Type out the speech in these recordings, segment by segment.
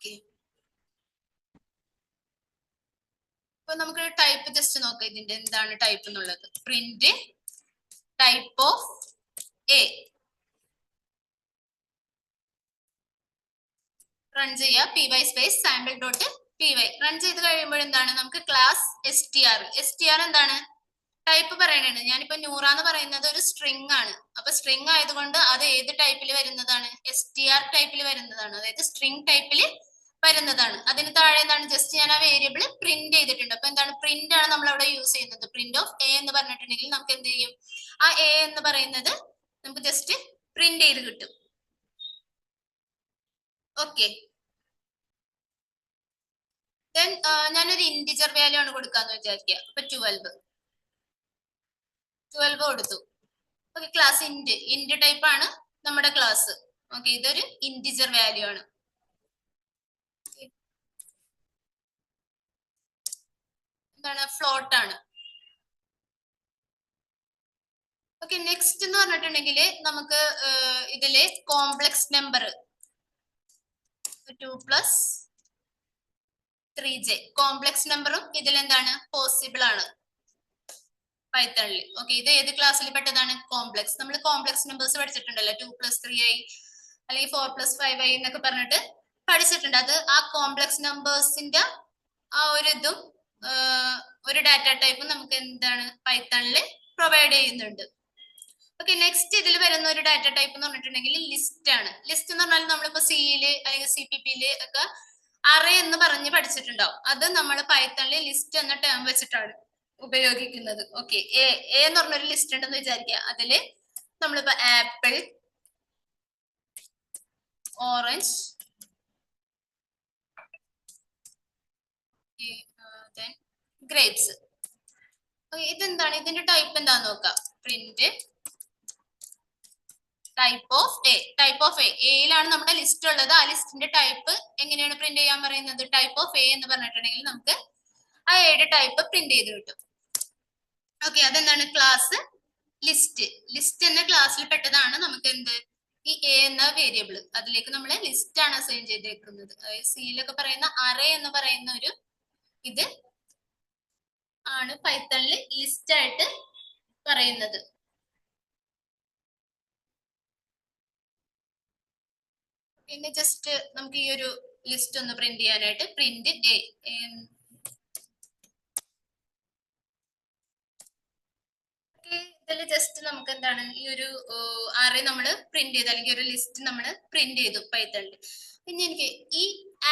Okay, അപ്പൊ നമുക്ക് type just നോക്കാം. ഇതിന്റെ എന്താണ് ടൈപ്പ് എന്നുള്ളത്. Print type of A. Run ചെയ്യുക. py space sample dot py. Run ചെയ്ത് കഴിയുമ്പോൾ എന്താണ് നമുക്ക് ക്ലാസ് str എന്താണ് ടൈപ്പ് പറയണുണ്ട്. ഞാനിപ്പോ നൂറ എന്ന് പറയുന്നത് ഒരു സ്ട്രിങ് ആണ്. അപ്പൊ സ്ട്രിങ് ആയതുകൊണ്ട് അത് ഏത് ടൈപ്പിൽ വരുന്നതാണ്? str ടൈപ്പിൽ വരുന്നതാണ്, അതായത് സ്ട്രിങ് ടൈപ്പിൽ വരുന്നതാണ്. അതിന് താഴെ എന്താണ് ജസ്റ്റ് ഞാൻ ആ വേരിയബിൾ പ്രിന്റ് ചെയ്തിട്ടുണ്ട്. അപ്പൊ എന്താണ് പ്രിന്റ് ആണ് നമ്മൾ അവിടെ യൂസ് ചെയ്യുന്നത്. പ്രിന്റ് ഓഫ് എ എന്ന് പറഞ്ഞിട്ടുണ്ടെങ്കിൽ നമുക്ക് എന്ത് ചെയ്യും? ആ എ എന്ന് പറയുന്നത് നമുക്ക് ജസ്റ്റ് പ്രിന്റ് ചെയ്ത് കിട്ടും. ഓക്കെ, ദെൻ ഞാനൊരു ഇന്റിജർ വാല്യൂ ആണ് കൊടുക്കാന്ന് വിചാരിക്കുക. അപ്പൊ 12 കൊടുത്തു. ഓക്കെ, ക്ലാസ് ഇന്റ് ടൈപ്പ് ആണ് നമ്മുടെ ക്ലാസ്. ഓക്കെ, ഇതൊരു ഇന്റിജർ വാല്യൂ ആണ്. എന്താണ് ഫ്ലോട്ട് ആണ്. ഓക്കെ, നെക്സ്റ്റ് എന്ന് പറഞ്ഞിട്ടുണ്ടെങ്കിൽ നമുക്ക് ഇതില് കോംപ്ലക്സ് നമ്പർ 2 + 3j കോംപ്ലക്സ് നമ്പറും ഇതിൽ എന്താണ് പോസിബിൾ ആണ് പൈത്തണിൽ. ഓക്കെ, ഇത് ഏത് ക്ലാസ്സിൽ പെട്ടതാണ്? കോംപ്ലക്സ്. നമ്മൾ കോംപ്ലക്സ് നമ്പേഴ്സ് പഠിച്ചിട്ടുണ്ടല്ലോ, 2 + 3i അല്ലെങ്കിൽ 4 + 5i എന്നൊക്കെ പറഞ്ഞിട്ട് പഠിച്ചിട്ടുണ്ട്. അത് ആ കോംപ്ലക്സ് നമ്പേഴ്സിന്റെ ആ ഒരു ഇതും ഒരു ഡാറ്റ ടൈപ്പും നമുക്ക് എന്താണ് പൈത്തണിൽ പ്രൊവൈഡ് ചെയ്യുന്നുണ്ട്. ഓക്കെ, നെക്സ്റ്റ് ഇതിൽ വരുന്ന ഒരു ഡാറ്റ ടൈപ്പ് എന്ന് പറഞ്ഞിട്ടുണ്ടെങ്കിൽ ലിസ്റ്റ് ആണ്. ലിസ്റ്റ് എന്ന് പറഞ്ഞാൽ നമ്മളിപ്പോ സിയില് അല്ലെങ്കിൽ CPP ഒക്കെ അറേ എന്ന് പറഞ്ഞ് പഠിച്ചിട്ടുണ്ടാവും. അത് നമ്മൾ പൈത്തണിൽ ലിസ്റ്റ് എന്ന ടേം വെച്ചിട്ടാണ് ഉപയോഗിക്കുന്നത്. ഓക്കെ, എ എന്ന് പറഞ്ഞൊരു ലിസ്റ്റ് ഉണ്ടെന്ന് വിചാരിക്കുക. അതില് നമ്മളിപ്പോ ആപ്പിൾ, ഓറഞ്ച്, ഗ്രേപ്സ്. ഇതെന്താണ്? ഇതിന്റെ ടൈപ്പ് എന്താന്ന് നോക്കാം. Print type of A. Type of എയിലാണ് നമ്മുടെ ലിസ്റ്റ് ഉള്ളത്. ആ ലിസ്റ്റിന്റെ ടൈപ്പ് എങ്ങനെയാണ് പ്രിന്റ് ചെയ്യാൻ പറയുന്നത്? ടൈപ്പ് ഓഫ് എ എന്ന് പറഞ്ഞിട്ടുണ്ടെങ്കിൽ നമുക്ക് ആ എയുടെ ടൈപ്പ് പ്രിന്റ് ചെയ്ത് കിട്ടും. ഓക്കെ, അതെന്താണ്? Class list. ലിസ്റ്റ് എന്ന ക്ലാസ്സിൽ പെട്ടതാണ് നമുക്ക് എന്ത് ഈ എ എന്ന വേരിയബിൾ. അതിലേക്ക് നമ്മൾ ലിസ്റ്റ് ആണ് അസൈൻ ചെയ്തേക്കുന്നത്. അതായത് സിയിലൊക്കെ പറയുന്ന അറേ എന്ന് പറയുന്ന ഒരു ഇത് ആണ് പൈത്തണിൽ ലിസ്റ്റ് ആയിട്ട് പറയുന്നത്. പിന്നെ ജസ്റ്റ് നമുക്ക് ഈ ഒരു ലിസ്റ്റ് ഒന്ന് പ്രിന്റ് ചെയ്യാനായിട്ട് പ്രിന്റ് എ. ഇതിൽ ജസ്റ്റ് നമുക്ക് എന്താണ് ഈ ഒരു അറേ നമ്മൾ പ്രിന്റ് ചെയ്ത് അല്ലെങ്കിൽ ഒരു ലിസ്റ്റ് നമ്മൾ പ്രിന്റ് ചെയ്തു പൈത്തണിൽ. പിന്നെ എനിക്ക് ഈ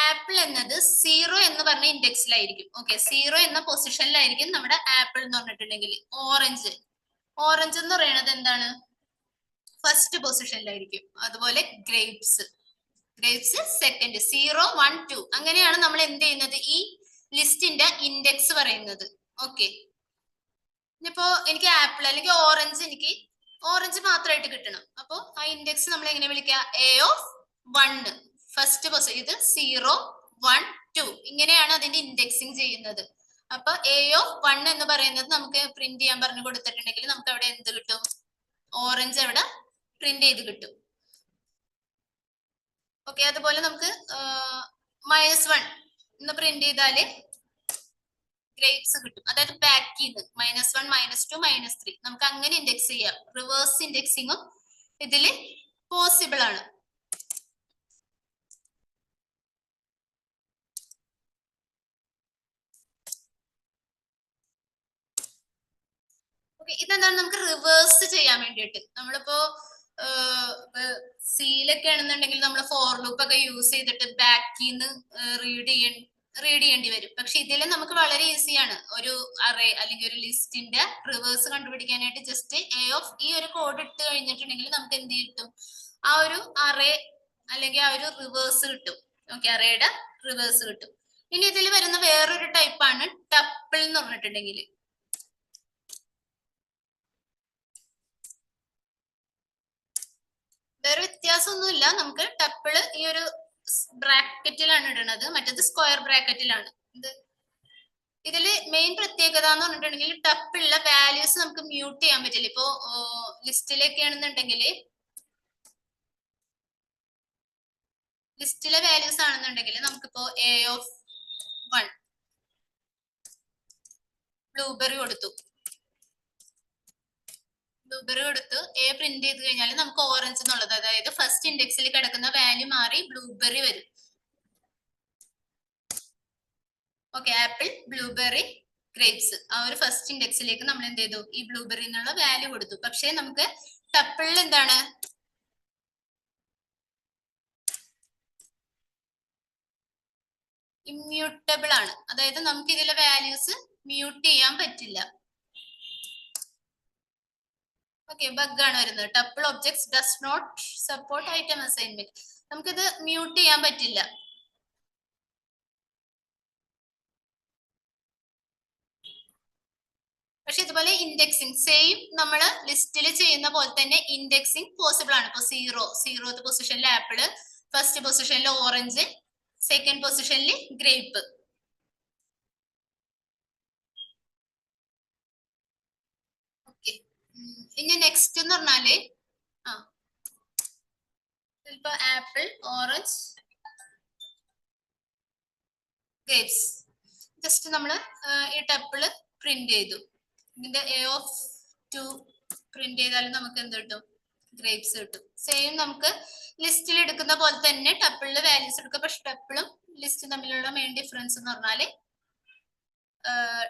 ആപ്പിൾ എന്നത് 0 എന്ന് പറഞ്ഞ ഇൻഡെക്സിലായിരിക്കും. ഓക്കെ, 0 എന്ന പൊസിഷനിലായിരിക്കും നമ്മുടെ ആപ്പിൾ എന്ന് പറഞ്ഞിട്ടുണ്ടെങ്കിൽ. ഓറഞ്ച് എന്ന് പറയുന്നത് എന്താണ്? ഫസ്റ്റ് പൊസിഷനിലായിരിക്കും. അതുപോലെ ഗ്രേപ്സ് സെക്കൻഡ്. 0, 1, 2 അങ്ങനെയാണ് നമ്മൾ എന്ത് ചെയ്യുന്നത്? ഈ ലിസ്റ്റിന്റെ ഇൻഡെക്സ് പറയുന്നത്. ഓക്കെ, ഇനിയിപ്പോ എനിക്ക് ആപ്പിൾ അല്ലെങ്കിൽ ഓറഞ്ച് മാത്രമായിട്ട് കിട്ടണം. അപ്പൊ ആ ഇൻഡെക്സ് നമ്മൾ എങ്ങനെ വിളിക്കുക? A(1) first position. ഇത് 0, 1, 2 ഇങ്ങനെയാണ് അതിന്റെ ഇൻഡെക്സിങ് ചെയ്യുന്നത്. അപ്പൊ A(1) എന്ന് പറയുന്നത് നമുക്ക് പ്രിന്റ് ചെയ്യാൻ പറഞ്ഞു കൊടുത്തിട്ടുണ്ടെങ്കിൽ നമുക്ക് അവിടെ എന്ത് കിട്ടും? ഓറഞ്ച് അവിടെ പ്രിന്റ് ചെയ്ത് കിട്ടും. ഓക്കെ, അതുപോലെ നമുക്ക് -1 എന്ന് പ്രിന്റ് ചെയ്താല് ഗ്രേപ്സ് കിട്ടും. അതായത് ബാക്കിന്ന് -1, -2, -3 നമുക്ക് അങ്ങനെ ഇൻഡെക്സ് ചെയ്യാം. റിവേഴ്സ് ഇൻഡെക്സിങ്ങും ഇതില് പോസിബിൾ ആണ്. ഓക്കെ, ഇതെന്താണ്? നമുക്ക് റിവേഴ്സ് ചെയ്യാൻ വേണ്ടിയിട്ട് നമ്മളിപ്പോ സിയിലൊക്കെ ആണെന്നുണ്ടെങ്കിൽ നമ്മൾ ഫോർ ലൂപ്പ് ഒക്കെ യൂസ് ചെയ്തിട്ട് ബാക്കിന്ന് റീഡ് ചെയ്യേണ്ടി വരും. പക്ഷെ ഇതിൽ നമുക്ക് വളരെ ഈസിയാണ്. ഒരു അറേ അല്ലെങ്കിൽ ഒരു ലിസ്റ്റിന്റെ റിവേഴ്സ് കണ്ടുപിടിക്കാനായിട്ട് ജസ്റ്റ് ഈ ഒരു കോഡ് ഇട്ട് കഴിഞ്ഞിട്ടുണ്ടെങ്കിൽ നമുക്ക് എന്ത് കിട്ടും? ആ ഒരു അറേ അല്ലെങ്കിൽ ആ ഒരു റിവേഴ്സ് കിട്ടും. ഓക്കെ, അറേയുടെ റിവേഴ്സ് കിട്ടും. ഇനി ഇതിൽ വരുന്ന വേറൊരു ടൈപ്പാണ് ടപ്പിൾ എന്ന് പറഞ്ഞിട്ടുണ്ടെങ്കിൽ. വേറെ വ്യത്യാസമൊന്നുമില്ല. നമുക്ക് ടപ്പിള് ഈ ഒരു ബ്രാക്കറ്റിലാണ് ഇടുന്നത്, മറ്റേത് സ്ക്വയർ ബ്രാക്കറ്റിലാണ്. ഇതില് മെയിൻ പ്രത്യേകത എന്ന് പറഞ്ഞിട്ടുണ്ടെങ്കിൽ ടപ്പിലുള്ള വാല്യൂസ് നമുക്ക് മ്യൂട്ട് ചെയ്യാൻ പറ്റില്ല. ഇപ്പോ ലിസ്റ്റിലൊക്കെ ആണെന്നുണ്ടെങ്കിൽ ലിസ്റ്റിലെ വാല്യൂസ് ആണെന്നുണ്ടെങ്കിൽ നമുക്കിപ്പോ എ ഓഫ് 1 ബ്ലൂബെറി കൊടുത്തു. ബ്ലൂബെറി കൊടുത്ത് എ പ്രിന്റ് ചെയ്ത് കഴിഞ്ഞാൽ നമുക്ക് ഓറഞ്ച് എന്നുള്ളത്, അതായത് ഫസ്റ്റ് ഇൻഡെക്സിൽ കിടക്കുന്ന വാല്യൂ മാറി ബ്ലൂബെറി വരും. ഓക്കെ, ആപ്പിൾ, ബ്ലൂബെറി, ഗ്രേപ്സ്, ആ ഒരു ഫസ്റ്റ് ഇൻഡെക്സിലേക്ക് നമ്മൾ എന്ത് ചെയ്തു, ഈ ബ്ലൂബെറി എന്നുള്ള വാല്യൂ കൊടുത്തു. പക്ഷെ നമുക്ക് ടപ്പിളിൽ എന്താണ്, ഇമ്മ്യൂട്ടബിൾ ആണ്, അതായത് നമുക്ക് ഇതിലെ വാല്യൂസ് മ്യൂട്ട് ചെയ്യാൻ പറ്റില്ല. ഓക്കെ, ബഗ് ആണ് വരുന്നത്. Tuple objects does not support item assignment. നമുക്കിത് മ്യൂട്ട് ചെയ്യാൻ പറ്റില്ല. പക്ഷെ ഇതുപോലെ ഇൻഡെക്സിങ് സെയിം നമ്മൾ ലിസ്റ്റിൽ ചെയ്യുന്ന പോലെ തന്നെ ഇൻഡെക്സിങ് പോസിബിൾ ആണ്. ഇപ്പൊ സീറോത്ത് പൊസിഷനിൽ ആപ്പിള്, ഫസ്റ്റ് പൊസിഷനിൽ ഓറഞ്ച്, സെക്കൻഡ് പൊസിഷനിൽ ഗ്രേപ്പ്. ഓക്കെ, ഇനി നെക്സ്റ്റ് എന്ന് പറഞ്ഞാല് ഇപ്പൊ ആപ്പിൾ, ഓറഞ്ച്, ഗ്രേപ്സ് ജസ്റ്റ് നമ്മൾ ഈ ടപ്പിള് പ്രിന്റ് ചെയ്തു. ഇതിന്റെ എ ഓഫ് 2 പ്രിന്റ് ചെയ്താലും നമുക്ക് എന്ത് കിട്ടും, ഗ്രേപ്സ് കിട്ടും. സെയിം നമുക്ക് ലിസ്റ്റിൽ എടുക്കുന്ന പോലെ തന്നെ ടപ്പിളില് വാല്യൂസ് എടുക്കുക. പക്ഷെ ടപ്പിളും ലിസ്റ്റും തമ്മിലുള്ള മെയിൻ ഡിഫറൻസ് എന്ന് പറഞ്ഞാല്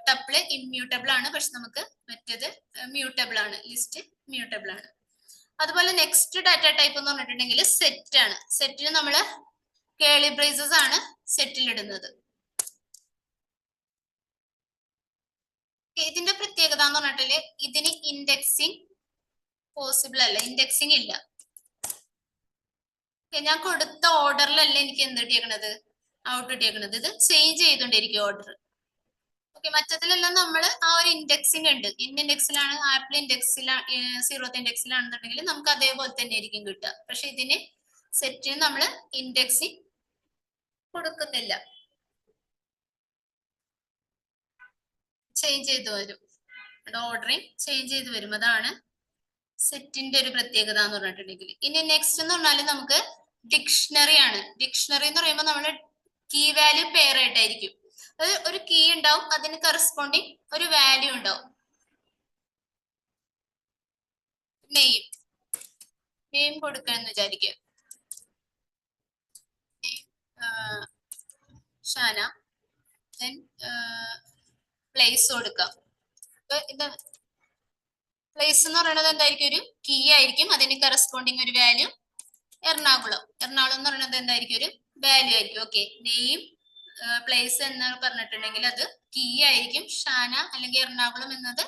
ടപ്പിള് ഇമ്മ്യൂട്ടബിൾ ആണ്, പക്ഷെ നമുക്ക് മറ്റേത് മ്യൂട്ടബിൾ ആണ്, ലിസ്റ്റ് മ്യൂട്ടബിൾ ആണ്. അതുപോലെ നെക്സ്റ്റ് ഡാറ്റ ടൈപ്പ് എന്ന് പറഞ്ഞിട്ടുണ്ടെങ്കിൽ സെറ്റ് ആണ്. സെറ്റിൽ നമ്മൾ കേളി ബ്രേസസ് ആണ് സെറ്റിൽ ഇടുന്നത്. ഇതിന്റെ പ്രത്യേകത എന്ന് പറഞ്ഞിട്ടുണ്ടെങ്കിൽ ഇതിന് ഇൻഡെക്സിങ് പോസിബിൾ അല്ല, ഇൻഡെക്സിങ് ഇല്ല. ഞാൻ കൊടുത്ത ഓർഡറിലല്ല എനിക്ക് എന്ത് കിട്ടിയേക്കണത്, ഔട്ട് കിട്ടിയേക്കണത്. ഇത് ചേഞ്ച് ചെയ്തോണ്ടിരിക്കും ഓർഡർ. ഓക്കെ, മറ്റത്തിലെല്ലാം നമ്മൾ ആ ഒരു ഇൻഡെക്സിങ് ഉണ്ട്. ഇൻഡെക്സിലാണ്, ആപ്പിൾ ഇൻഡെക്സിലാണ്, സീറോത്ത് ഇൻഡെക്സിലാണെന്നുണ്ടെങ്കിൽ നമുക്ക് അതേപോലെ തന്നെ ആയിരിക്കും കിട്ടുക. പക്ഷെ ഇതിന് സെറ്റിന് നമ്മൾ ഇൻഡെക്സിങ് കൊടുക്കുന്നില്ല, ചേഞ്ച് ചെയ്ത് വരും, ഓർഡറിങ് ചേഞ്ച് ചെയ്ത് വരും. അതാണ് സെറ്റിന്റെ ഒരു പ്രത്യേകത എന്ന് പറഞ്ഞിട്ടുണ്ടെങ്കിൽ. ഇനി നെക്സ്റ്റ് എന്ന് പറഞ്ഞാൽ നമുക്ക് ഡിക്ഷണറി ആണ്. ഡിക്ഷണറി എന്ന് പറയുമ്പോൾ നമ്മൾ കീ വാല്യൂ പെയർ ആയിട്ടായിരിക്കും. അത് ഒരു കീ ഉണ്ടാവും, അതിന് കറസ്പോണ്ടിങ് ഒരു വാല്യൂ ഉണ്ടാവും. നെയിം കൊടുക്കണമെന്ന് വിചാരിക്കുക, ഷാന, ദെൻ പ്ലേസ് കൊടുക്കാം. ഇത് പ്ലേസ് എന്ന് പറയുന്നത് എന്തായിരിക്കും, ഒരു കീ ആയിരിക്കും, അതിന് കറസ്പോണ്ടിങ് ഒരു വാല്യൂ. എറണാകുളം എന്ന് പറയുന്നത് എന്തായിരിക്കും, ഒരു വാല്യൂ ആയിരിക്കും. ഓക്കെ, നെയിം പ്ലേസ് എന്ന് പറഞ്ഞിട്ടുണ്ടെങ്കിൽ അത് കീ ആയിരിക്കും, ഷാന അല്ലെങ്കിൽ എറണാകുളം എന്നത്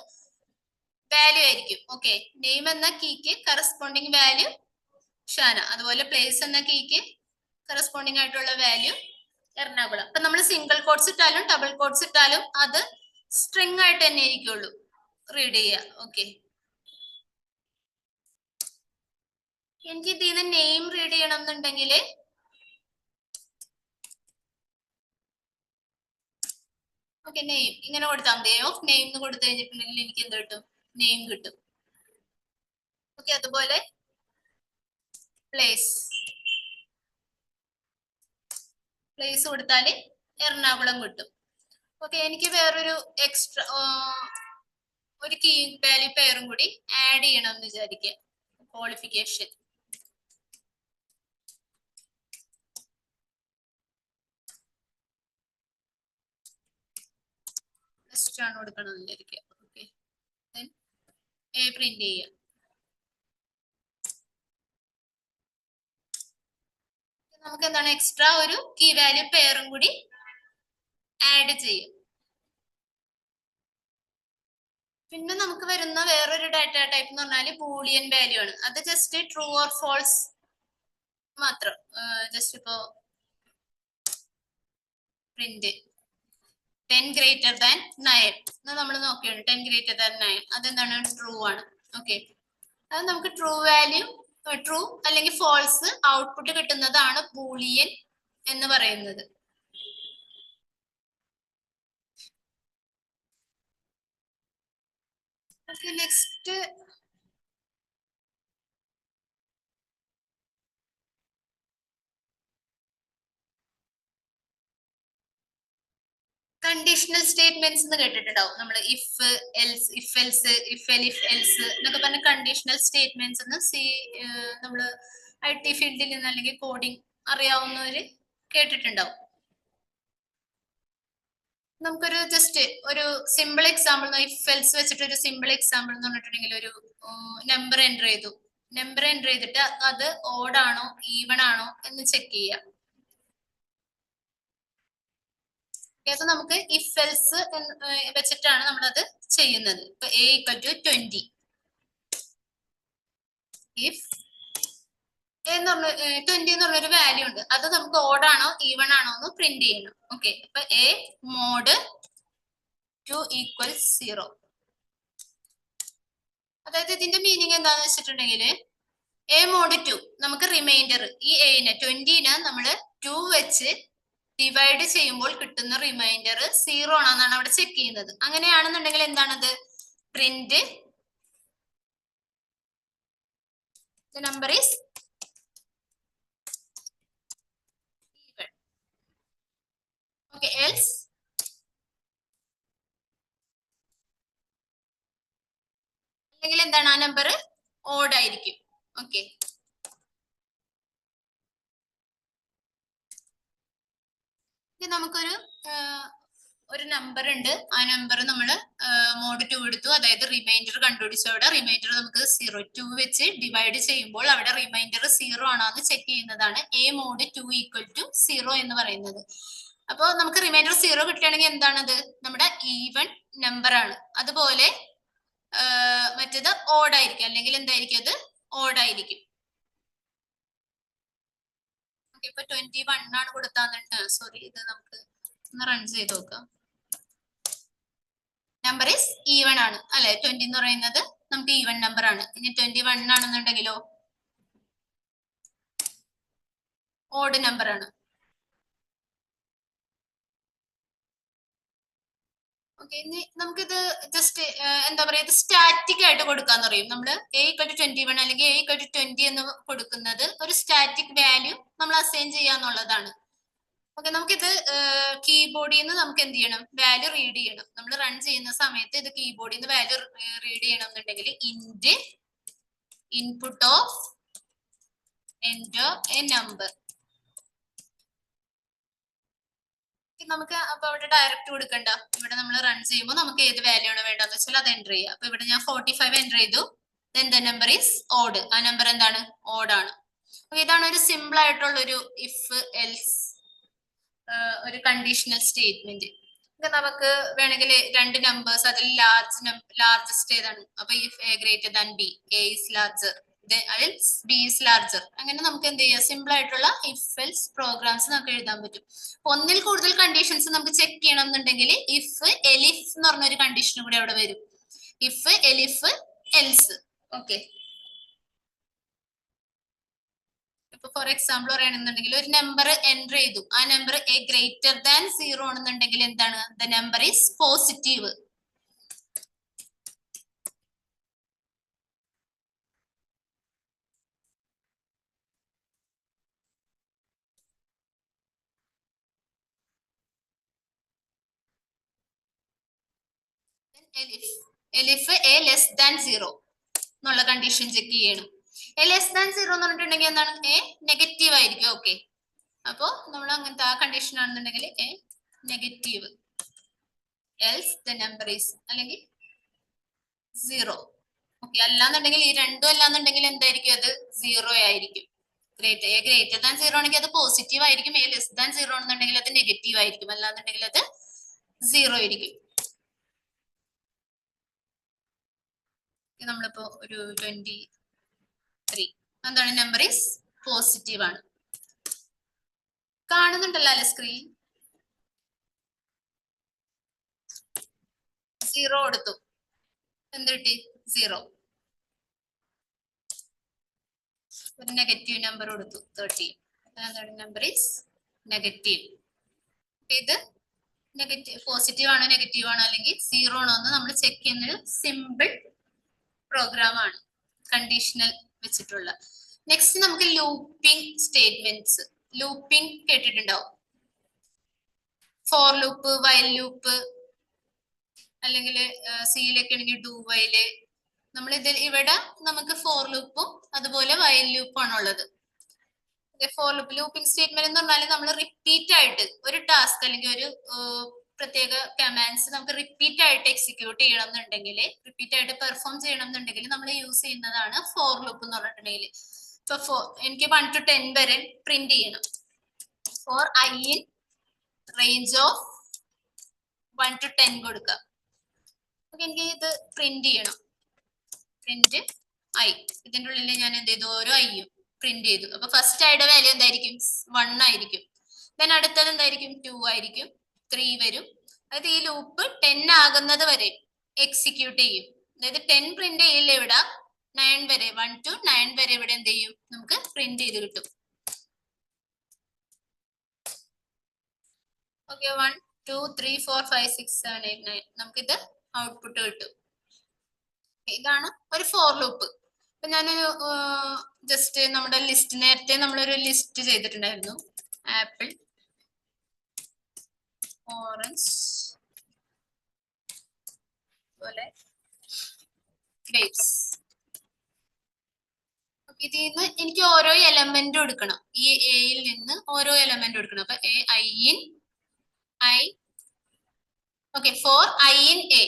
വാല്യൂ ആയിരിക്കും. ഓക്കെ, നെയിം എന്ന കീക്ക് കറസ്പോണ്ടിങ് വാല്യൂ ഷാന, അതുപോലെ പ്ലേസ് എന്ന കീക്ക് കറസ്പോണ്ടിങ് ആയിട്ടുള്ള വാല്യൂ എറണാകുളം. അപ്പൊ നമ്മൾ സിംഗിൾ കോഡ്സ് ഇട്ടാലും ഡബിൾ കോഡ്സ് ഇട്ടാലും അത് സ്ട്രിങ് ആയിട്ട് തന്നെ ആയിരിക്കുള്ളൂ റീഡ് ചെയ്യുക. ഓക്കെ, എനിക്ക് ഇതിന്ന് നെയിം റീഡ് ചെയ്യണം എന്നുണ്ടെങ്കിൽ ഓക്കെ, നെയിം ഇങ്ങനെ കൊടുത്താൽ മതി. ഓഫ് നെയിം എന്ന് കൊടുത്തു കഴിഞ്ഞിട്ടുണ്ടെങ്കിൽ എനിക്ക് എന്ത് കിട്ടും, നെയിം കിട്ടും. ഓക്കെ, അതുപോലെ പ്ലേസ് കൊടുത്താല് എറണാകുളം കിട്ടും. ഓക്കെ, എനിക്ക് വേറൊരു എക്സ്ട്രാ ഒരു കീ വാല്യൂ പെയറും കൂടി ആഡ് ചെയ്യണം എന്ന് വിചാരിക്കുക. ക്വാളിഫിക്കേഷൻ ആണ് കൊടുക്കണം എന്ന് വിചാരിക്കുക. ഓക്കെ, എ പ്രിന്റ് ചെയ്യുക. നമുക്ക് എന്താണ് എക്സ്ട്രാ ഒരു കീ വാല്യൂ പെയറും കൂടി ആഡ് ചെയ്യും. പിന്നെ നമുക്ക് വരുന്ന വേറൊരു ഡാറ്റ ടൈപ്പ് എന്ന് പറഞ്ഞാൽ ബൂളിയൻ വാല്യൂ ആണ്. അത് ജസ്റ്റ് ട്രൂ ഓർ ഫോൾസ് മാത്രം. ജസ്റ്റ് ഇപ്പോ പ്രിന്റ് 10 ഗ്രേറ്റർ ദാൻ 9 നമ്മൾ നോക്കിയാണ്. 10 ഗ്രേറ്റർ ദാൻ 9 അതെന്താണ്, ട്രൂ ആണ്. ഓക്കെ, അത് നമുക്ക് ട്രൂ വാല്യൂ, ട്രൂ അല്ലെങ്കിൽ ഫോൾസ് ഔട്ട്പുട്ട് കിട്ടുന്നതാണ് ബൂളിയൻ എന്ന് പറയുന്നത്. നെക്സ്റ്റ് കണ്ടീഷണൽ സ്റ്റേറ്റ്മെന്റ്സ് എന്ന് കേട്ടിട്ടുണ്ടാവും നമ്മൾ. If else, if else, if else എന്നൊക്കെ പറഞ്ഞ കണ്ടീഷണൽ സ്റ്റേറ്റ്മെന്റ്സ് എന്ന് നമ്മള് IT ഫീൽഡിൽ നിന്ന് അല്ലെങ്കിൽ കോഡിംഗ് അറിയാവുന്നവര് കേട്ടിട്ടുണ്ടാവും. നമുക്കൊരു ജസ്റ്റ് ഒരു സിമ്പിൾ എക്സാമ്പിൾ, ഇഫ് എൽസ് വെച്ചിട്ട് ഒരു സിമ്പിൾ എക്സാമ്പിൾ എന്ന് പറഞ്ഞിട്ടുണ്ടെങ്കിൽ ഒരു നമ്പർ എൻ്റർ ചെയ്തു. നമ്പർ എൻ്റർ ചെയ്തിട്ട് അത് ഓഡ് ആണോ ഈവൺ ആണോ എന്ന് ചെക്ക് ചെയ്യാം. അപ്പൊ നമുക്ക് ഇഫ് എൽസ് വെച്ചിട്ടാണ് നമ്മളത് ചെയ്യുന്നത്. ഇപ്പൊ A = 20. ഇഫ് എന്ന് പറഞ്ഞ 20 എന്ന് പറഞ്ഞൊരു വാല്യൂ ഉണ്ട്, അത് നമുക്ക് ഓഡ് ആണോ ഈവൺ ആണോ എന്ന് പ്രിന്റ് ചെയ്യണം. ഓക്കെ, അപ്പൊ A mod 2 = 0. അതായത് ഇതിന്റെ മീനിങ് എന്താന്ന് വെച്ചിട്ടുണ്ടെങ്കിൽ A mod 2 നമുക്ക് റിമൈൻഡർ, ഈ A-നെ 20-നെ നമ്മള് 2 വെച്ച് ഡിവൈഡ് ചെയ്യുമ്പോൾ കിട്ടുന്ന റിമൈൻഡർ 0 ആണെന്നാണ് അവിടെ ചെക്ക് ചെയ്യുന്നത്. അങ്ങനെയാണെന്നുണ്ടെങ്കിൽ എന്താണത്? Print the number is even. Okay, else അല്ലെങ്കിൽ എന്താണ്, ആ നമ്പർ ഓഡ് ആയിരിക്കും. ഓക്കെ, നമുക്കൊരു നമ്പർ ഉണ്ട്, ആ നമ്പർ നമ്മൾ മോഡ് 2 എടുത്തു, അതായത് റിമൈൻഡർ കണ്ടുപിടിച്ചു. അവിടെ റിമൈൻഡർ നമുക്ക് 0, 2 വെച്ച് ഡിവൈഡ് ചെയ്യുമ്പോൾ അവിടെ റിമൈൻഡർ 0 ആണോ എന്ന് ചെക്ക് ചെയ്യുന്നതാണ് A mod 2 = 0 എന്ന് പറയുന്നത്. അപ്പോൾ നമുക്ക് റിമൈൻഡർ 0 കിട്ടുകയാണെങ്കിൽ എന്താണത്? നമ്മുടെ ഈവൺ നമ്പർ ആണ്. അതുപോലെ മറ്റേത് ഓഡ് ആയിരിക്കും, അല്ലെങ്കിൽ എന്തായിരിക്കും, അത് ഓഡ് ആയിരിക്കും. ഇപ്പൊ 21 ആണ് കൊടുത്താന്നിട്ട്, സോറി, ഇത് നമുക്ക് ഒന്ന് റൺ ചെയ്ത് നോക്കാം. നമ്പർ ഈസ് ഈവൺ ആണ് അല്ലെ? 20 എന്ന് പറയുന്നത് നമുക്ക് ഈവൺ നമ്പർ ആണ്. ഇനി 21 ആണെന്നുണ്ടെങ്കിലോ ഓഡ് നമ്പർ ആണ്. ഓക്കെ, ഇനി നമുക്കിത് ജസ്റ്റ് എന്താ പറയാ, ഇത് സ്റ്റാറ്റിക് ആയിട്ട് കൊടുക്കാന്ന് പറയും. നമ്മള് A = 21 അല്ലെങ്കിൽ A = 20 എന്ന് കൊടുക്കുന്നത് ഒരു സ്റ്റാറ്റിക് വാല്യൂ നമ്മൾ അസൈൻ ചെയ്യാന്നുള്ളതാണ്. ഓക്കെ, നമുക്കിത് കീബോർഡിൽ നിന്ന് നമുക്ക് എന്ത് ചെയ്യണം? വാല്യൂ റീഡ് ചെയ്യണം. നമ്മൾ റൺ ചെയ്യുന്ന സമയത്ത് ഇത് കീബോർഡിൽ നിന്ന് വാല്യൂ റീഡ് ചെയ്യണം എന്നുണ്ടെങ്കിൽ int input of enter A number. നമുക്ക് അപ്പൊ അവിടെ ഡയറക്റ്റ് കൊടുക്കണ്ട. ഇവിടെ നമ്മൾ റൺ ചെയ്യുമ്പോൾ നമുക്ക് ഏത് വാല്യൂ ആണ് വേണ്ടതെന്ന് വെച്ചാൽ അത് എൻ്റർ ചെയ്യാം. അപ്പൊ ഇവിടെ ഞാൻ 45 എൻ്റർ ചെയ്തു. then the number is odd. ആ നമ്പർ എന്താണ്? ഓഡ് ആണ്. ഇതാണ് ഒരു സിമ്പിൾ ആയിട്ടുള്ള ഒരു ഇഫ് എൽസ് ഒരു കണ്ടീഷണൽ സ്റ്റേറ്റ്മെന്റ്. നമുക്ക് വേണമെങ്കിൽ രണ്ട് നമ്പേഴ്സ്, അതിൽ ലാർജസ്റ്റ് ഏതാണ്? അപ്പൊ if A greater than B, A is larger, B is larger. അങ്ങനെ നമുക്ക് എന്ത് ചെയ്യാം? സിമ്പിൾ ആയിട്ടുള്ള ഇഫ് എൽസ് പ്രോഗ്രാംസ് നമുക്ക് എഴുതാൻ പറ്റും. ഒന്നിൽ കൂടുതൽ കണ്ടീഷൻസ് നമുക്ക് ചെക്ക് ചെയ്യണം എന്നുണ്ടെങ്കിൽ ഇഫ് എലിഫ് എന്ന് പറഞ്ഞൊരു കണ്ടീഷൻ കൂടെ അവിടെ വരും. If എലിഫ് else. ഓക്കെ, ഇപ്പൊ ഫോർ എക്സാമ്പിൾ പറയുകയാണെന്നുണ്ടെങ്കിൽ ഒരു നമ്പർ എൻ്റർ ചെയ്തു, ആ നമ്പർ A greater than 0 ആണെന്നുണ്ടെങ്കിൽ എന്താണ്? The number is positive. എലിഫ് A less than 0 എന്നുള്ള കണ്ടീഷൻ ചെക്ക് ചെയ്യണം. A less than 0 എന്ന് പറഞ്ഞിട്ടുണ്ടെങ്കിൽ എന്താണ്? A നെഗറ്റീവ് ആയിരിക്കും. ഓക്കെ, അപ്പോ നമ്മൾ അങ്ങനത്തെ ആ കണ്ടീഷൻ ആണെന്നുണ്ടെങ്കിൽ A negative, else the number is അല്ലെങ്കിൽ 0. ഓക്കെ, അല്ലാന്നുണ്ടെങ്കിൽ ഈ രണ്ടും അല്ലാന്നുണ്ടെങ്കിൽ എന്തായിരിക്കും? അത് 0 ആയിരിക്കും. A greater than 0 ആണെങ്കിൽ അത് പോസിറ്റീവ് ആയിരിക്കും. A less than 0 ആണെന്നുണ്ടെങ്കിൽ അത് നെഗറ്റീവ് ആയിരിക്കും. അല്ലാന്നുണ്ടെങ്കിൽ അത് 0 ആയിരിക്കും. നമ്മളിപ്പോ ഒരു 23, എന്താണ്? നമ്പർ ഈസ് പോസിറ്റീവ് ആണ്. കാണുന്നുണ്ടല്ലോ അല്ലെ സ്ക്രീൻ? 0 കൊടുത്തു, എന്ത് കിട്ടി? 0. ഒരു നെഗറ്റീവ് നമ്പർ കൊടുത്തു 13, എന്താണ്? Number is negative. ഇത് നെഗറ്റീവ്, പോസിറ്റീവ് ആണോ നെഗറ്റീവ് ആണോ അല്ലെങ്കിൽ 0 ആണോ എന്ന് നമ്മൾ ചെക്ക് ചെയ്യുന്ന സിമ്പിൾ പ്രോഗ്രാം ആണ് കണ്ടീഷണൽ വെച്ചിട്ടുള്ള. നെക്സ്റ്റ് നമുക്ക് ലൂപ്പിംഗ് സ്റ്റേറ്റ്മെന്റ്സ്. ലൂപ്പിംഗ് കേട്ടിട്ടുണ്ടാവും. ഫോർ ലൂപ്പ്, വൈൽ ലൂപ്പ്, അല്ലെങ്കിൽ സിയിലൊക്കെ ആണെങ്കിൽ ഡു വൈല്. നമ്മൾ ഇതിൽ ഇവിടെ നമുക്ക് ഫോർ ലൂപ്പും അതുപോലെ വൈൽ ലൂപ്പും ആണുള്ളത്. ഫോർ ലൂപ്പ് ലൂപ്പിംഗ് സ്റ്റേറ്റ്മെന്റ് എന്ന് പറഞ്ഞാൽ നമ്മൾ റിപ്പീറ്റ് ആയിട്ട് ഒരു ടാസ്ക് അല്ലെങ്കിൽ ഒരു പ്രത്യേക കമാൻഡ്സ് നമുക്ക് റിപ്പീറ്റ് ആയിട്ട് എക്സിക്യൂട്ട് ചെയ്യണം എന്നുണ്ടെങ്കിൽ, റിപ്പീറ്റ് ആയിട്ട് പെർഫോം ചെയ്യണം എന്നുണ്ടെങ്കിൽ നമ്മൾ യൂസ് ചെയ്യുന്നതാണ് ഫോർ ലൂപ്പ് എന്ന് പറഞ്ഞിട്ടുണ്ടെങ്കിൽ. ഇപ്പൊ എനിക്ക് 1 to 10 വരെ പ്രിന്റ് ചെയ്യണം. For i in range of 1 to 10 കൊടുക്കുക. എനിക്ക് ഇത് പ്രിന്റ് ചെയ്യണം. പ്രിന്റ് ഐ, ഇതിന്റെ ഉള്ളിൽ ഞാൻ എന്ത് ചെയ്തു, ഓരോ ഐയും പ്രിന്റ് ചെയ്തു. അപ്പൊ ഫസ്റ്റ് ഐയുടെ വാല്യൂ എന്തായിരിക്കും, 1 ആയിരിക്കും. ദെൻ അടുത്തത് എന്തായിരിക്കും, 2 ആയിരിക്കും, 3 വരും. അതായത് ഈ ലൂപ്പ് 10 ആകുന്നത് വരെ എക്സിക്യൂട്ട് ചെയ്യും. അതായത് 10 പ്രിന്റ് ചെയ്യില്ല, ഇവിടെ 9 വരെ, 1 to 9 വരെ ഇവിടെ എന്ത് ചെയ്യും, നമുക്ക് പ്രിന്റ് ചെയ്ത് കിട്ടും. ഓക്കെ, 1 2 3 4 5 6 7 8 9 നമുക്കിത് ഔട്ട്പുട്ട് കിട്ടും. ഇതാണ് ഒരു ഫോർ ലൂപ്പ്. അപ്പൊ ഞാനൊരു ജസ്റ്റ് നമ്മുടെ ലിസ്റ്റ്, നേരത്തെ നമ്മളൊരു ലിസ്റ്റ് ചെയ്തിട്ടുണ്ടായിരുന്നു. ആപ്പിൾ, ഓറഞ്ച്, അതുപോലെ ഗ്രേപ്സ്. ഇതിൽ നിന്ന് എനിക്ക് ഓരോ എലമെന്റ് എടുക്കണം. ഈ എയിൽ നിന്ന് ഓരോ എലമെന്റ് എടുക്കണം. അപ്പൊ a i in i. Okay, for i in a.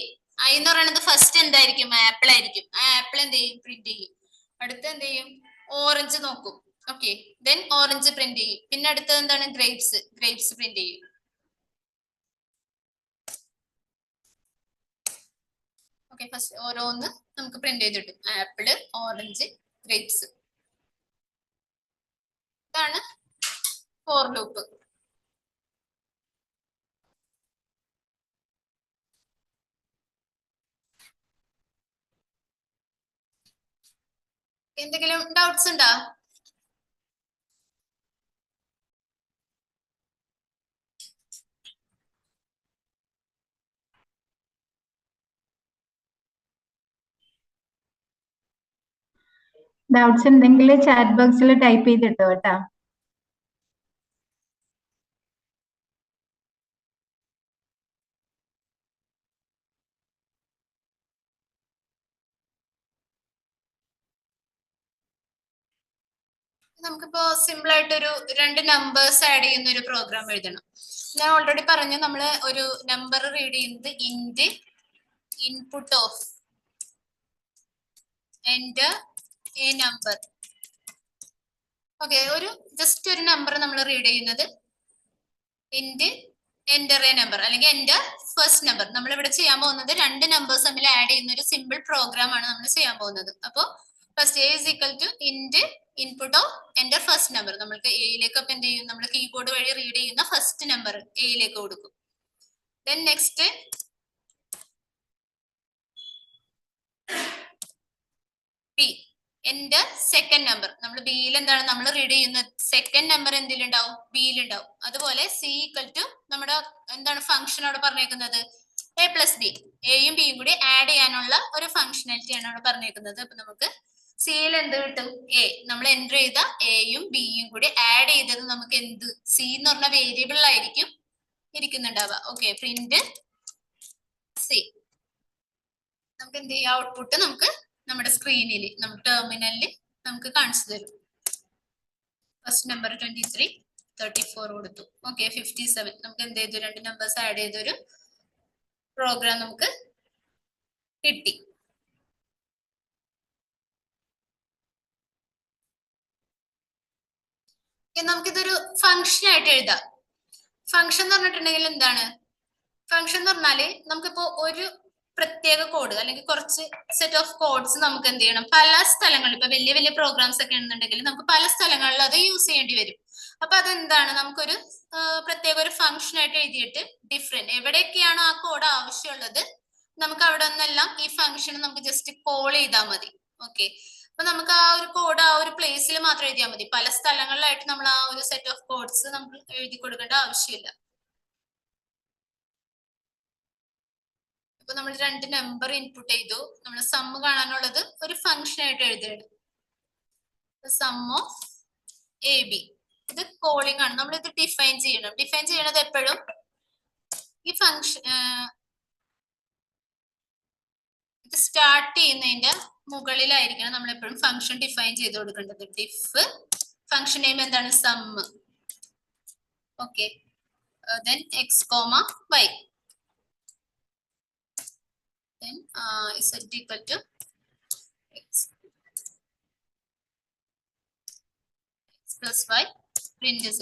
I എന്ന് പറയുന്നത് ഫസ്റ്റ് എന്തായിരിക്കും, ആപ്പിൾ ആയിരിക്കും. ആ ആപ്പിൾ എന്ത് ചെയ്യും, പ്രിന്റ് ചെയ്യും. അടുത്ത് എന്ത് ചെയ്യും, ഓറഞ്ച് നോക്കും. ഓക്കെ, ദെൻ ഓറഞ്ച് പ്രിന്റ് ചെയ്യും. പിന്നെ അടുത്തത് എന്താണ്, ഗ്രേപ്സ്, ഗ്രേപ്സ് പ്രിന്റ് ചെയ്യും. ഓക്കെ, ഫസ്റ്റ് ഓരോന്ന് നമുക്ക് പ്രിന്റ് ചെയ്തിട്ടും ആപ്പിള്, ഓറഞ്ച്, ഗ്രേപ്സ്. ഇതാണ് ഫോർ ലൂപ്പ്. എന്തെങ്കിലും ഡൗട്ട്സ് ഉണ്ടോ? ഡൗട്ട്സ് ഉണ്ടെങ്കിൽ ചാറ്റ് ബോക്സിൽ ടൈപ്പ് ചെയ്തിട്ടോ കേട്ടാ. നമുക്കിപ്പോ സിമ്പിൾ ആയിട്ട് ഒരു 2 നമ്പേഴ്സ് ആഡ് ചെയ്യുന്ന ഒരു പ്രോഗ്രാം എഴുതണം. ഞാൻ ഓൾറെഡി പറഞ്ഞു, നമ്മള് ഒരു നമ്പർ റീഡ് ചെയ്യുന്നത് int input of enter A number. Okay, ഒരു ജസ്റ്റ് ഒരു നമ്പർ നമ്മൾ റീഡ് ചെയ്യുന്നത് ഇന്റ് എന്റർ എ നമ്പർ അല്ലെങ്കിൽ എന്റർ ഫസ്റ്റ് നമ്പർ. നമ്മൾ ഇവിടെ ചെയ്യാൻ പോകുന്നത് 2 നമ്പേഴ്സ് തമ്മിൽ ആഡ് ചെയ്യുന്ന ഒരു സിമ്പിൾ പ്രോഗ്രാം ആണ് നമ്മൾ ചെയ്യാൻ പോകുന്നത്. അപ്പോൾ first a is equal to int input of enter first number. നമ്മൾക്ക് എയിലേക്ക് അപ്പൊ എന്ത് ചെയ്യും, നമ്മൾ കീബോർഡ് വഴി റീഡ് ചെയ്യുന്ന ഫസ്റ്റ് നമ്പർ എയിലേക്ക് കൊടുക്കും. ദെൻ നെക്സ്റ്റ് ബി, എന്റെ സെക്കൻഡ് നമ്പർ. നമ്മൾ ബിയിൽ എന്താണ് നമ്മൾ റീഡ് ചെയ്യുന്ന സെക്കൻഡ് നമ്പർ എന്തിലുണ്ടാവും, ബിയിലുണ്ടാവും. അതുപോലെ സി ഈക്വൽ ടു നമ്മുടെ എന്താണ് ഫംഗ്ഷൻ അവിടെ പറഞ്ഞേക്കുന്നത്, എ പ്ലസ് ബി. എയും ബിയും കൂടി ആഡ് ചെയ്യാനുള്ള ഒരു ഫംഗ്ഷനാലിറ്റി ആണ് അവിടെ പറഞ്ഞേക്കുന്നത്. അപ്പൊ നമുക്ക് സിയിൽ എന്ത് കിട്ടും, എ. നമ്മൾ എൻ്റർ ചെയ്ത എയും ബിയും കൂടി ആഡ് ചെയ്തത് നമുക്ക് എന്ത്, സി എന്ന് പറഞ്ഞ വേരിയബിളിലായിരിക്കും ഇരിക്കുന്നുണ്ടാവുക. Okay, print C. നമുക്ക് എന്ത് ചെയ്യാം, ഔട്ട്പുട്ട് നമുക്ക് നമ്മുടെ സ്ക്രീനിൽ, നമ്മുടെ ടെർമിനലിൽ നമുക്ക് കാണിച്ചു തരും. ഫസ്റ്റ് നമ്പർ 23, 34 കൊടുത്തു. ഓക്കെ, 57. നമുക്ക് എന്ത് ചെയ്തു, 2 നമ്പേഴ്സ് ആഡ് ചെയ്തൊരു പ്രോഗ്രാം നമുക്ക് കിട്ടി. നമുക്കിതൊരു ഫംഗ്ഷൻ ആയിട്ട് എഴുതാം. ഫംഗ്ഷൻ എന്ന് പറഞ്ഞിട്ടുണ്ടെങ്കിൽ എന്താണ്, ഫംഗ്ഷൻ എന്ന് പറഞ്ഞാല് നമുക്കിപ്പോ ഒരു പ്രത്യേക കോഡ് അല്ലെങ്കിൽ കുറച്ച് സെറ്റ് ഓഫ് കോഡ്സ് നമുക്ക് എന്ത് ചെയ്യണം, പല സ്ഥലങ്ങളിൽ, ഇപ്പൊ വലിയ വലിയ പ്രോഗ്രാംസ് ഒക്കെ ഉണ്ടെന്നുണ്ടെങ്കിൽ നമുക്ക് പല സ്ഥലങ്ങളിൽ അത് യൂസ് ചെയ്യേണ്ടി വരും. അപ്പൊ അതെന്താണ്, നമുക്കൊരു പ്രത്യേക ഒരു ഫംഗ്ഷൻ ആയിട്ട് എഴുതിയിട്ട് ഡിഫറെന്റ് എവിടെയൊക്കെയാണോ ആ കോഡ് ആവശ്യമുള്ളത് നമുക്ക് അവിടെ നിന്നെല്ലാം ഈ ഫംഗ്ഷൻ നമുക്ക് ജസ്റ്റ് കോൾ ചെയ്താൽ മതി. ഓക്കെ, അപ്പൊ നമുക്ക് ആ ഒരു കോഡ് ആ ഒരു പ്ലേസിൽ മാത്രം എഴുതിയാൽ മതി. പല സ്ഥലങ്ങളിലായിട്ട് നമ്മൾ ആ ഒരു സെറ്റ് ഓഫ് കോഡ്സ് നമുക്ക് എഴുതി കൊടുക്കേണ്ട ആവശ്യമില്ല. ഇപ്പൊ നമ്മൾ 2 നമ്പർ ഇൻപുട്ട് ചെയ്തു. നമ്മൾ സം കാണാനുള്ളത് ഒരു ഫംഗ്ഷൻ ആയിട്ട് എഴുതിയിടും. സം ഓഫ് എ ബി, ഇത് കോളിംഗ് ആണ്. നമ്മൾ ഇത് ഡിഫൈൻ ചെയ്യണം. ഡിഫൈൻ ചെയ്യണത് എപ്പോഴും ഈ ഫംഗ്ഷൻ ഇത് സ്റ്റാർട്ട് ചെയ്യുന്നതിന്റെ മുകളിലായിരിക്കണം നമ്മൾ എപ്പോഴും ഫംഗ്ഷൻ ഡിഫൈൻ ചെയ്ത് കൊടുക്കേണ്ടത്. ഡിഫ് ഫംഗ്ഷൻ നെയിം എന്താണ്? Sum. Okay, then x, y, then z equal to x plus y, print z.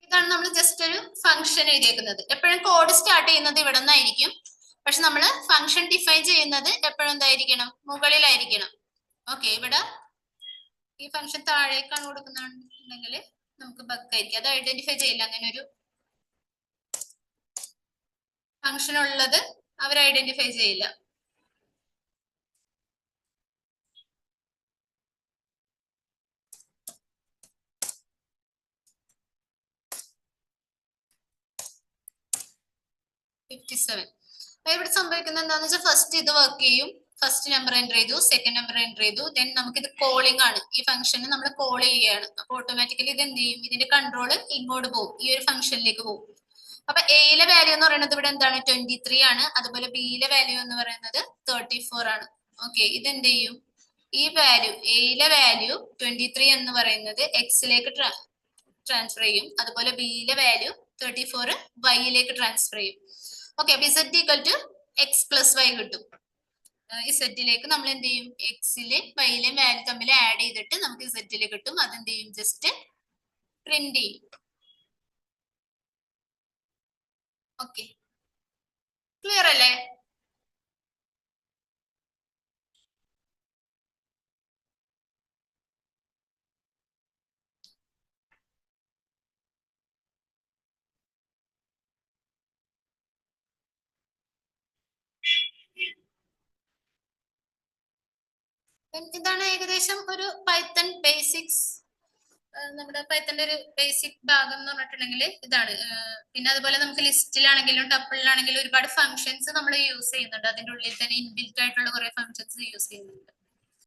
ഇതാണ് നമ്മൾ ജസ്റ്റ് ഒരു ഫംഗ്ഷൻ എഴുതിയേക്കുന്നത്. എപ്പോഴും കോഡ് സ്റ്റാർട്ട് ചെയ്യുന്നത് ഇവിടെ നിന്നായിരിക്കും, പക്ഷെ നമ്മൾ ഫംഗ്ഷൻ ഡിഫൈൻ ചെയ്യുന്നത് എപ്പോഴും എന്തായിരിക്കണം? മുകളിലായിരിക്കണം. ഓക്കെ, ഇവിടെ ഈ ഫംഗ്ഷൻ താഴേക്കാണ് കൊടുക്കുന്നുണ്ടെങ്കിൽ നമുക്ക് ബഗ് ആയിരിക്കും, അത് ഐഡന്റിഫൈ ചെയ്യില്ല. അങ്ങനെ ഒരു ഫംഗ്ഷൻ ഉള്ളത് അവർ ഐഡന്റിഫൈ ചെയ്യില്ല. ഇവിടെ സംഭവിക്കുന്നത് എന്താണെന്ന് വെച്ചാൽ ഫസ്റ്റ് ഇത് വർക്ക് ചെയ്യും. ഫസ്റ്റ് നമ്പർ എൻ്റർ ചെയ്തു, സെക്കൻഡ് നമ്പർ എൻ്റർ ചെയ്തു, ദെൻ നമുക്ക് ഇത് കോളിംഗ് ആണ്. ഈ ഫംഗ്ഷന് നമ്മൾ കോൾ ചെയ്യുകയാണ്. അപ്പൊ ഓട്ടോമാറ്റിക്കലി ഇത് എന്ത് ചെയ്യും? ഇതിന്റെ കൺട്രോൾ ഇങ്ങോട്ട് പോകും, ഈ ഒരു ഫംഗ്ഷനിലേക്ക് പോകും. അപ്പൊ എയിലെ വാല്യൂ എന്ന് പറയുന്നത് ഇവിടെ എന്താണ്? 23 ആണ്. അതുപോലെ ബിയിലെ വാല്യൂ എന്ന് പറയുന്നത് 34 ആണ്. ഓക്കെ, ഇത് എന്ത് ചെയ്യും? ഈ വാല്യൂ, എയിലെ വാല്യൂ 23 എന്ന് പറയുന്നത് എക്സിലേക്ക് ട്രാൻസ്ഫർ ചെയ്യും. അതുപോലെ ബിയിലെ വാല്യൂ 34 വൈയിലേക്ക് ട്രാൻസ്ഫർ ചെയ്യും. ഓക്കെ, അപ്പൊ z equal to x plus y കിട്ടും. ഇസെറ്റിലേക്ക് നമ്മൾ എന്ത് ചെയ്യും? എക്സിലെ വൈയിലെ വാല്യൂ തമ്മിൽ ആഡ് ചെയ്തിട്ട് നമുക്ക് ഇസെറ്റിൽ കിട്ടും. അതെന്ത് ചെയ്യും? ജസ്റ്റ് പ്രിന്റ് ചെയ്യും. ഓക്കെ, ക്ലിയർ അല്ലേ? ഇതാണ് ഏകദേശം ഒരു പൈത്തൺ ബേസിക്സ്. നമ്മുടെ പൈത്തന്റെ ഒരു ബേസിക് ഭാഗം എന്ന് പറഞ്ഞിട്ടുണ്ടെങ്കിൽ ഇതാണ്. പിന്നെ അതുപോലെ നമുക്ക് ലിസ്റ്റിലാണെങ്കിലും ടപ്പിളിലാണെങ്കിലും ഒരുപാട് ഫംഗ്ഷൻസ് നമ്മൾ യൂസ് ചെയ്യുന്നുണ്ട്. അതിന്റെ ഉള്ളിൽ തന്നെ ഇൻബിൽറ്റ് ആയിട്ടുള്ള കുറെ ഫംഗ്ഷൻസ് യൂസ് ചെയ്യുന്നുണ്ട്.